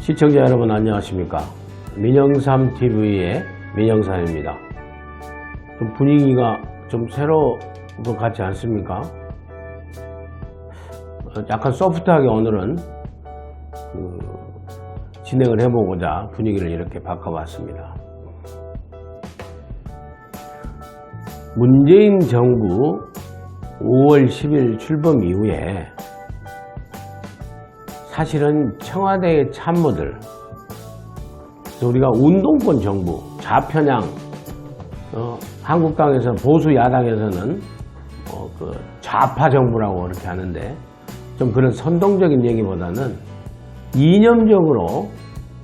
시청자 여러분 안녕하십니까. 민영삼TV의 민영삼입니다. 좀 분위기가 좀 새로운 것 같지 않습니까? 약간 소프트하게 오늘은 진행을 해보고자 분위기를 이렇게 바꿔봤습니다. 문재인 정부 5월 10일 출범 이후에 사실은 청와대의 참모들, 우리가 운동권 정부, 좌편향, 한국당에서 보수 야당에서는 그 좌파 정부라고 그렇게 하는데, 좀 그런 선동적인 얘기보다는 이념적으로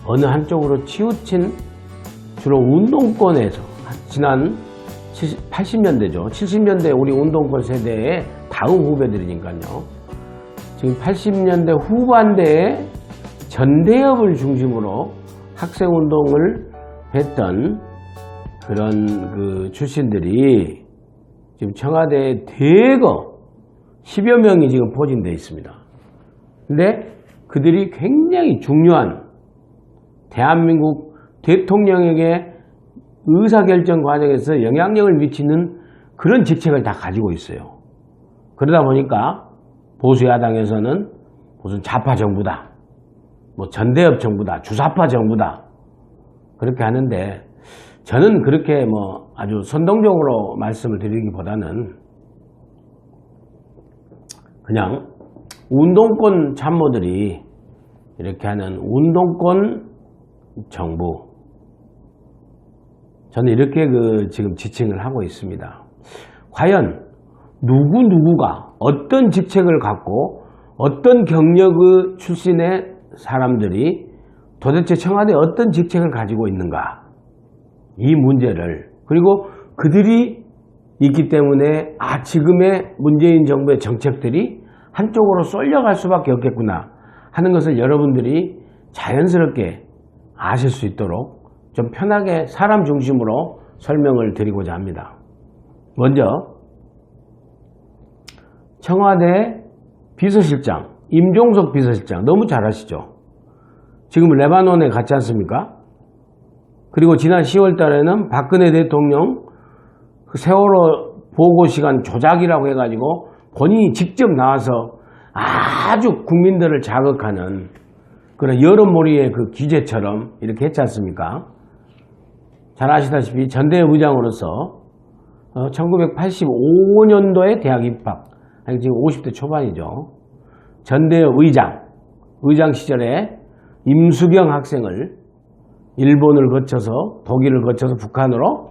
어느 한쪽으로 치우친 주로 운동권에서 지난 80년대죠. 70년대 우리 운동권 세대의 다음 후배들이니까요. 지금 80년대 후반대에 전대협을 중심으로 학생운동을 했던 그런 출신들이 지금 청와대에 대거 10여 명이 지금 포진되어 있습니다. 근데 그들이 굉장히 중요한 대한민국 대통령에게 의사결정 과정에서 영향력을 미치는 그런 직책을 다 가지고 있어요. 그러다 보니까 보수 야당에서는 무슨 좌파 정부다, 뭐 전대협 정부다, 주사파 정부다 그렇게 하는데, 저는 그렇게 아주 선동적으로 말씀을 드리기보다는 그냥 운동권 참모들이 이렇게 하는 운동권 정부, 저는 이렇게 지금 지칭을 하고 있습니다. 과연 누구가 어떤 직책을 갖고 어떤 경력의 출신의 사람들이 도대체 청와대에 어떤 직책을 가지고 있는가, 이 문제를, 그리고 그들이 있기 때문에 지금의 문재인 정부의 정책들이 한쪽으로 쏠려갈 수밖에 없겠구나 하는 것을 여러분들이 자연스럽게 아실 수 있도록 좀 편하게 사람 중심으로 설명을 드리고자 합니다. 먼저 청와대 비서실장, 임종석 비서실장 너무 잘 아시죠? 지금 레바논에 갔지 않습니까? 그리고 지난 10월 달에는 박근혜 대통령 세월호 보고시간 조작이라고 해가지고 본인이 직접 나와서 아주 국민들을 자극하는 그런 여론몰이의 기제처럼 이렇게 했지 않습니까? 잘 아시다시피 전대협 의장으로서 1985년도에 대학 입학, 지금 50대 초반이죠. 전대협 의장 시절에 임수경 학생을 일본을 거쳐서 독일을 거쳐서 북한으로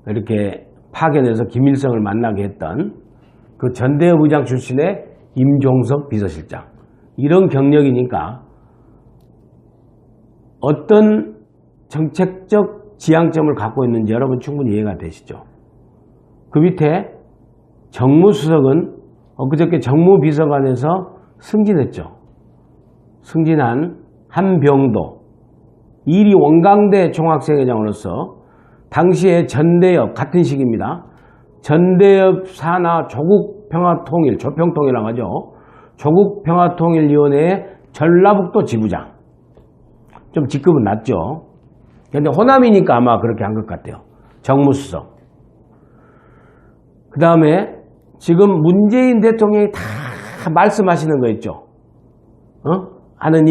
이렇게 파견해서 김일성을 만나게 했던 그 전대협 의장 출신의 임종석 비서실장, 이런 경력이니까 어떤 정책적 지향점을 갖고 있는지 여러분 충분히 이해가 되시죠? 그 밑에 정무수석은 엊그저께 정무비서관에서 승진했죠. 승진한 한병도, 이리 원광대 총학생회장으로서 당시에 전대협, 같은 시기입니다. 전대협 산하 조국평화통일, 조평통이라고 하죠. 조국평화통일위원회의 전라북도 지부장. 좀 직급은 낮죠. 근데 호남이니까 아마 그렇게 한 것 같아요. 정무수석. 그 다음에 지금 문재인 대통령이 다 말씀하시는 거 있죠. 하는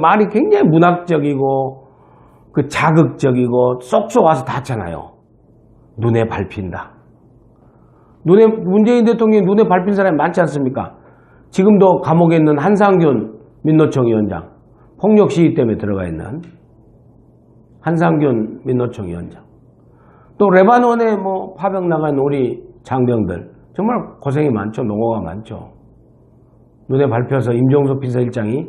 말이 굉장히 문학적이고 자극적이고 쏙쏙 와서 닿잖아요. 눈에 밟힌다. 문재인 대통령이 눈에 밟힌 사람이 많지 않습니까? 지금도 감옥에 있는 한상균 민노총 위원장, 폭력 시위 때문에 들어가 있는 한상균 민노총 위원장, 또 레바논에 파병 나간 우리 장병들 정말 고생이 많죠. 노고가 많죠. 눈에 밟혀서 임종석 비서실장이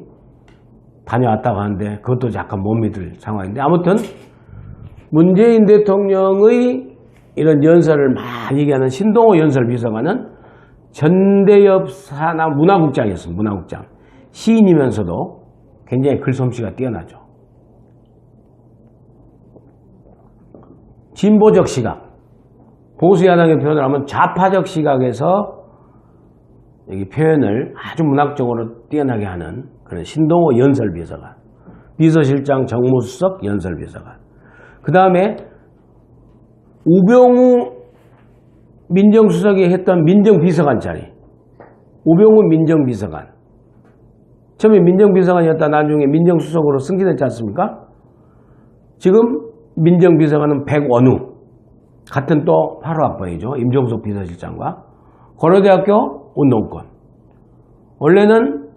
다녀왔다고 하는데 그것도 약간 못 믿을 상황인데, 아무튼 문재인 대통령의 이런 연설을 많이 얘기하는 신동호 연설비서관은 전대협 산하 문화국장이었습니다. 문화국장. 시인이면서도 굉장히 글솜씨가 뛰어나죠. 진보적 시각, 보수야당의 표현을 하면 좌파적 시각에서 여기 표현을 아주 문학적으로 뛰어나게 하는 그런 신동호 연설비서관. 비서실장, 정무수석, 연설비서관. 그 다음에 우병우 민정수석이 했던 민정비서관 자리. 우병우 민정비서관. 처음에 민정비서관이었다 나중에 민정수석으로 승진했지 않습니까? 지금 민정비서관은 백원우. 같은 또 8호 학번이죠. 임종석 비서실장과. 고려대학교 운동권. 원래는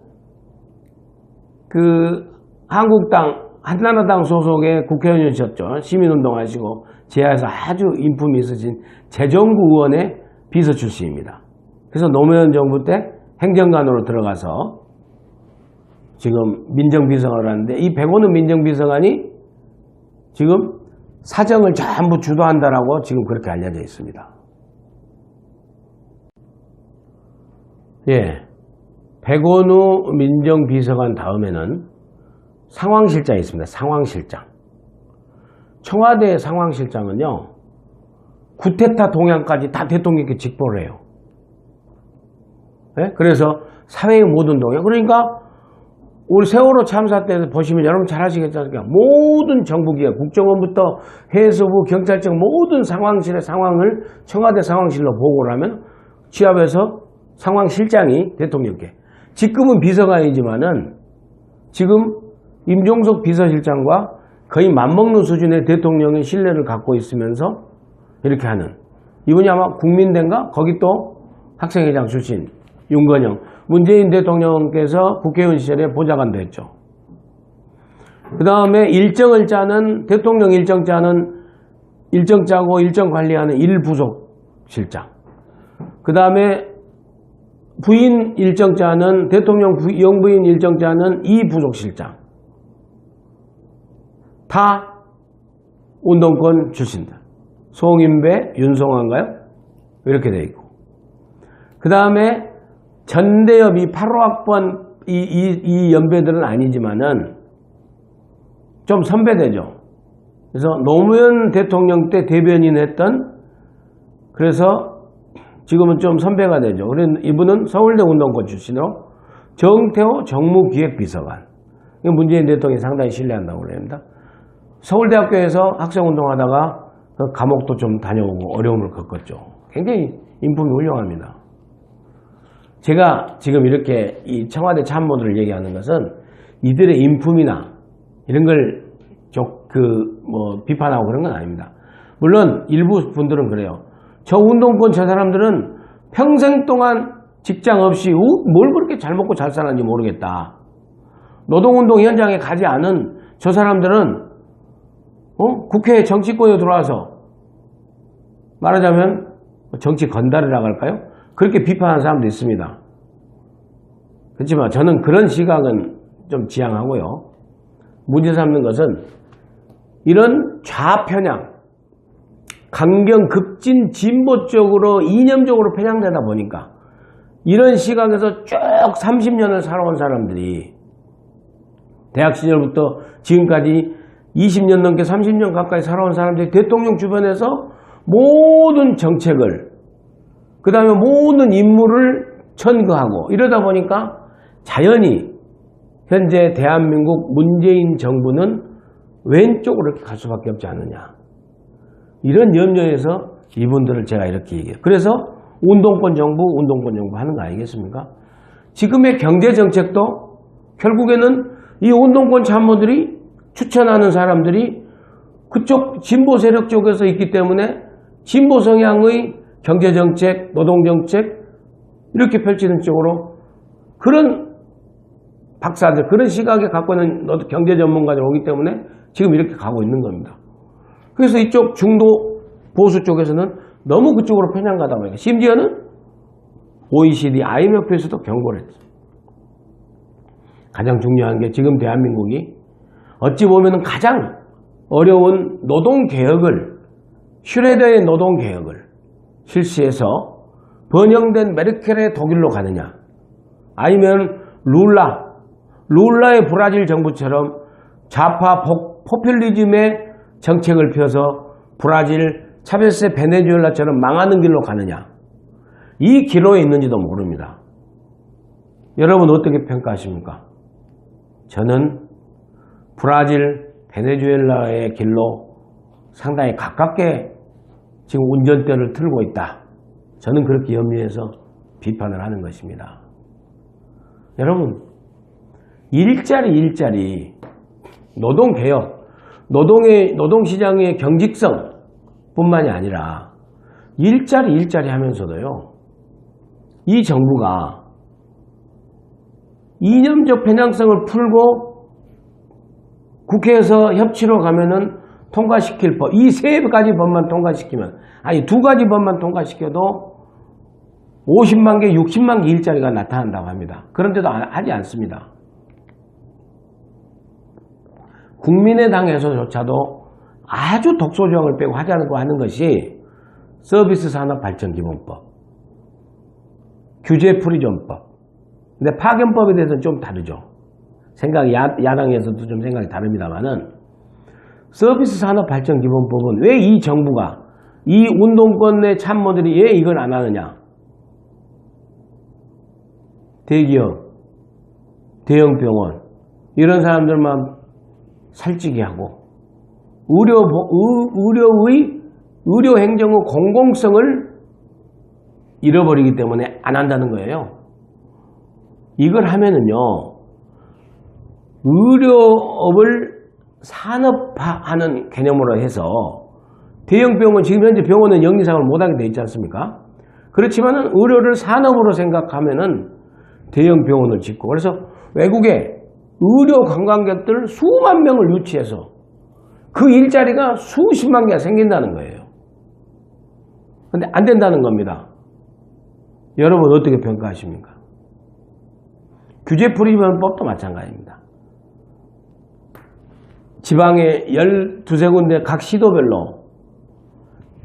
그 한국당, 한나라당 소속의 국회의원이셨죠. 시민운동하시고 지하에서 아주 인품이 있으신 재정구 의원의 비서 출신입니다. 그래서 노무현 정부 때 행정관으로 들어가서 지금 민정비서관을 하는데 이 백원우 민정비서관이 지금 사정을 전부 주도한다라고 지금 그렇게 알려져 있습니다. 예. 백원우 민정비서관 다음에는 상황실장이 있습니다. 상황실장. 청와대 상황실장은요, 구테타 동향까지 다 대통령께 직보를 해요. 네? 그래서 사회의 모든 동향. 그러니까 우리 세월호 참사 때 보시면 여러분 잘 아시겠지 않습니까? 모든 정부기관, 국정원부터 해수부, 경찰청 모든 상황실의 상황을 청와대 상황실로 보고를 하면 취합해서 상황실장이 대통령께. 직급은 비서관이지만은 지금 임종석 비서실장과 거의 맞먹는 수준의 대통령의 신뢰를 갖고 있으면서 이렇게 하는. 이분이 아마 국민대인가? 거기 또 학생회장 출신 윤건영. 문재인 대통령께서 국회의원 시절에 보좌관도 했죠. 그 다음에 일정을 짜는, 대통령 일정 짜는, 일정 짜고 일정 관리하는 일부속실장. 그 다음에 부인 일정 짜는, 대통령 영부인 일정 짜는 이부속실장. 다 운동권 출신들. 송인배, 윤성환가요? 이렇게 되어 있고. 그 다음에 전대협 이 8호 학번 이 연배들은 아니지만은 좀 선배되죠. 그래서 노무현 대통령 때 대변인 했던, 그래서 지금은 좀 선배가 되죠. 그래서 이분은 서울대 운동권 출신으로 정태호 정무기획비서관. 문재인 대통령이 상당히 신뢰한다고 그럽니다. 서울대학교에서 학생운동하다가 그 감옥도 좀 다녀오고 어려움을 겪었죠. 굉장히 인품이 훌륭합니다. 제가 지금 이렇게 이 청와대 참모들을 얘기하는 것은 이들의 인품이나 이런 걸 비판하고 그런 건 아닙니다. 물론 일부 분들은 그래요. 저 운동권 저 사람들은 평생 동안 직장 없이 뭘 그렇게 잘 먹고 잘 사는지 모르겠다. 노동운동 현장에 가지 않은 저 사람들은 국회에 정치권에 들어와서 말하자면 정치 건달이라고 할까요? 그렇게 비판하는 사람도 있습니다. 그렇지만 저는 그런 시각은 좀 지양하고요. 문제 삼는 것은 이런 좌편향, 강경 급진 진보 쪽으로 이념적으로 편향되다 보니까 이런 시각에서 쭉 30년을 살아온 사람들이 대학 시절부터 지금까지 20년 넘게 30년 가까이 살아온 사람들이 대통령 주변에서 모든 정책을, 그 다음에 모든 임무를 천거하고 이러다 보니까 자연히 현재 대한민국 문재인 정부는 왼쪽으로 갈 수밖에 없지 않느냐. 이런 염려에서 이분들을 제가 이렇게 얘기해요. 그래서 운동권 정부 하는 거 아니겠습니까? 지금의 경제정책도 결국에는 이 운동권 참모들이 추천하는 사람들이 그쪽 진보 세력 쪽에서 있기 때문에 진보 성향의 경제정책, 노동정책 이렇게 펼치는 쪽으로 그런 박사들, 그런 시각에 갖고 있는 경제 전문가들 오기 때문에 지금 이렇게 가고 있는 겁니다. 그래서 이쪽 중도 보수 쪽에서는 너무 그쪽으로 편향가다 보니까 심지어는 OECD, IMF에서도 경고를 했죠. 가장 중요한 게 지금 대한민국이 어찌 보면 가장 어려운 노동개혁을, 슈레더의 노동개혁을 실시해서 번영된 메르켈의 독일로 가느냐, 아니면 룰라의 브라질 정부처럼 좌파 포퓰리즘의 정책을 펴서 브라질, 차베스 베네수엘라처럼 망하는 길로 가느냐, 이 기로에 있는지도 모릅니다. 여러분 어떻게 평가하십니까? 저는 브라질, 베네수엘라의 길로 상당히 가깝게 지금 운전대를 틀고 있다. 저는 그렇게 염려해서 비판을 하는 것입니다. 여러분, 일자리, 노동개혁, 노동시장의 경직성 뿐만이 아니라 일자리 하면서도요, 이 정부가 이념적 편향성을 풀고 국회에서 협치로 가면은 통과시킬 법, 이 세 가지 법만 통과시키면, 아니 두 가지 법만 통과시켜도 50만 개, 60만 개 일자리가 나타난다고 합니다. 그런데도 하지 않습니다. 국민의당에서조차도 아주 독소조항을 빼고 하지 않고 하는 것이 서비스산업발전기본법, 규제프리존법. 근데 파견법에 대해서는 좀 다르죠. 생각이 야당에서도 좀 생각이 다릅니다만은 서비스산업발전기본법은 왜 이 정부가 이 운동권의 참모들이 왜 이걸 안 하느냐? 대기업, 대형병원 이런 사람들만 살찌게 하고 의료행정의 공공성을 잃어버리기 때문에 안 한다는 거예요. 이걸 하면은요, 의료업을 산업화하는 개념으로 해서 대형병원, 지금 현재 병원은 영리사업을 못하게 돼 있지 않습니까? 그렇지만은 의료를 산업으로 생각하면은 대형병원을 짓고, 그래서 외국에 의료 관광객들 수만 명을 유치해서 그 일자리가 수십만 개가 생긴다는 거예요. 근데 안 된다는 겁니다. 여러분 어떻게 평가하십니까? 규제프리존법도 마찬가지입니다. 지방에 12군데 각 시도별로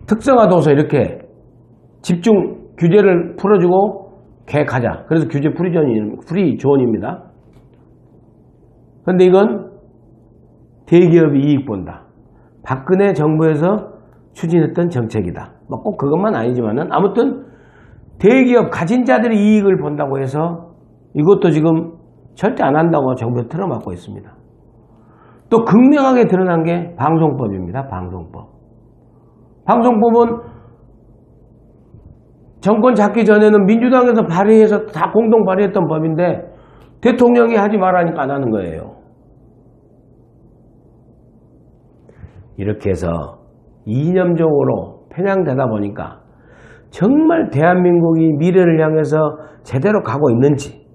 특성화도서 이렇게 집중 규제를 풀어주고 계획하자. 그래서 규제 프리존입니다. 그런데 이건 대기업이 이익 본다. 박근혜 정부에서 추진했던 정책이다. 뭐 꼭 그것만 아니지만은 아무튼 대기업 가진 자들이 이익을 본다고 해서 이것도 지금 절대 안 한다고 정부에서 틀어막고 있습니다. 또 극명하게 드러난 게 방송법입니다. 방송법. 방송법은 정권 잡기 전에는 민주당에서 발의해서 다 공동 발의했던 법인데 대통령이 하지 말라니까 안 하는 거예요. 이렇게 해서 이념적으로 편향되다 보니까 정말 대한민국이 미래를 향해서 제대로 가고 있는지,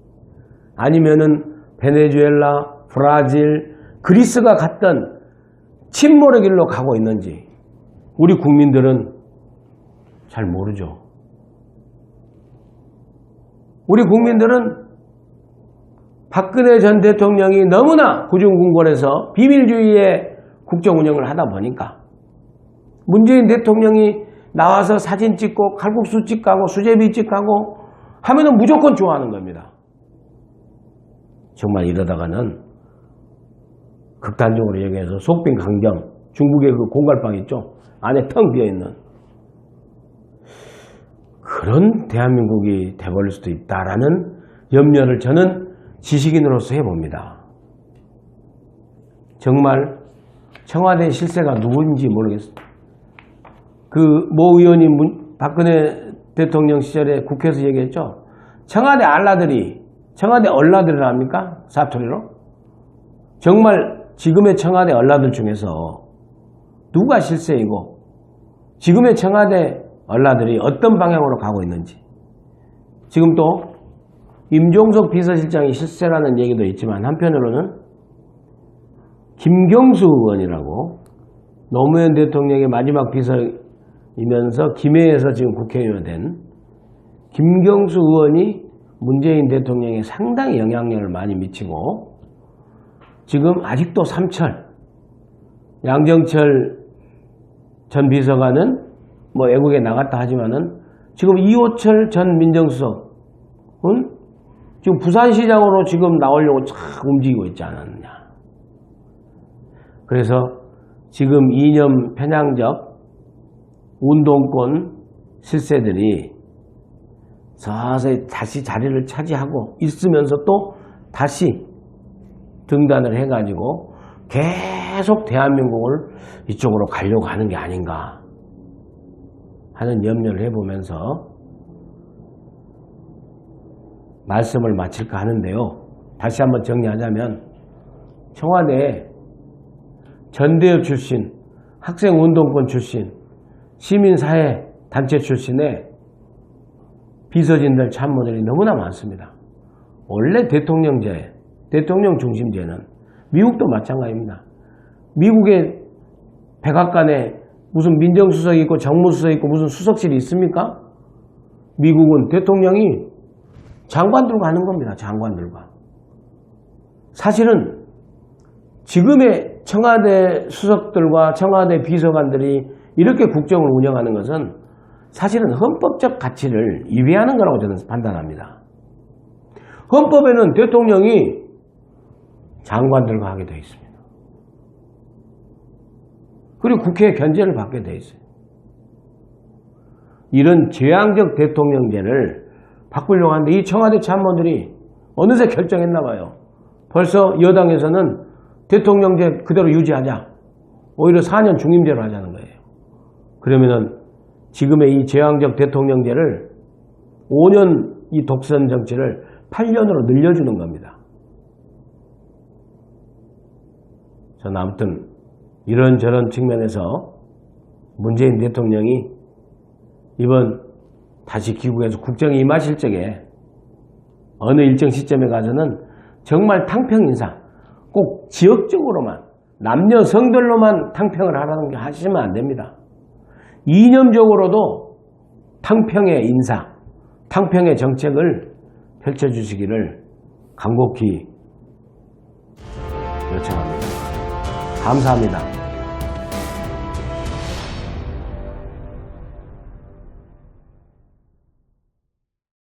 아니면은 베네수엘라, 브라질, 그리스가 갔던 침몰의 길로 가고 있는지 우리 국민들은 잘 모르죠. 우리 국민들은 박근혜 전 대통령이 너무나 구중궁궐에서 비밀주의의 국정 운영을 하다 보니까 문재인 대통령이 나와서 사진 찍고 칼국수집 가고 수제비집 가고 하면은 무조건 좋아하는 겁니다. 정말 이러다가는 극단적으로 얘기해서 속빈 강정, 중국의 그 공갈빵 있죠? 안에 텅 비어있는 그런 대한민국이 돼버릴 수도 있다라는 염려를 저는 지식인으로서 해봅니다. 정말 청와대 실세가 누구인지 모르겠어요. 그 모 의원이 박근혜 대통령 시절에 국회에서 얘기했죠. 청와대 알라들이, 청와대 얼라들을 합니까? 사투리로? 정말 지금의 청와대 얼라들 중에서 누가 실세이고 지금의 청와대 얼라들이 어떤 방향으로 가고 있는지. 지금 또 임종석 비서실장이 실세라는 얘기도 있지만 한편으로는 김경수 의원이라고 노무현 대통령의 마지막 비서이면서 김해에서 지금 국회의원 된 김경수 의원이 문재인 대통령에 상당히 영향력을 많이 미치고 지금 아직도 삼철, 양정철 전 비서관은 뭐 외국에 나갔다 하지만은 지금 이호철 전 민정수석은 지금 부산시장으로 지금 나오려고 착 움직이고 있지 않았느냐. 그래서 지금 이념 편향적 운동권 실세들이 서서히 다시 자리를 차지하고 있으면서 또 다시 등단을 해가지고 계속 대한민국을 이쪽으로 가려고 하는 게 아닌가 하는 염려를 해보면서 말씀을 마칠까 하는데요. 다시 한번 정리하자면 청와대에 전대협 출신, 학생운동권 출신, 시민사회 단체 출신의 비서진들 참모들이 너무나 많습니다. 원래 대통령제, 대통령 중심제는 미국도 마찬가지입니다. 미국의 백악관에 무슨 민정수석이 있고 정무수석이 있고 무슨 수석실이 있습니까? 미국은 대통령이 장관들과 하는 겁니다. 장관들과. 사실은 지금의 청와대 수석들과 청와대 비서관들이 이렇게 국정을 운영하는 것은 사실은 헌법적 가치를 위배하는 거라고 저는 판단합니다. 헌법에는 대통령이 장관들과 하게 되어 있습니다. 그리고 국회의 견제를 받게 되어 있어요. 이런 재앙적 대통령제를 바꾸려고 하는데 이 청와대 참모들이 어느새 결정했나 봐요. 벌써 여당에서는 대통령제 그대로 유지하자. 오히려 4년 중임제로 하자는 거예요. 그러면은 지금의 이 재앙적 대통령제를 5년 이 독선 정치를 8년으로 늘려주는 겁니다. 저는 아무튼 이런저런 측면에서 문재인 대통령이 이번 다시 귀국해서 국정에 임하실 적에 어느 일정 시점에 가서는 정말 탕평인사, 꼭 지역적으로만 남녀 성별로만 탕평을 하라는 게 하시면 안 됩니다. 이념적으로도 탕평의 인사, 탕평의 정책을 펼쳐주시기를 간곡히 요청합니다. 감사합니다.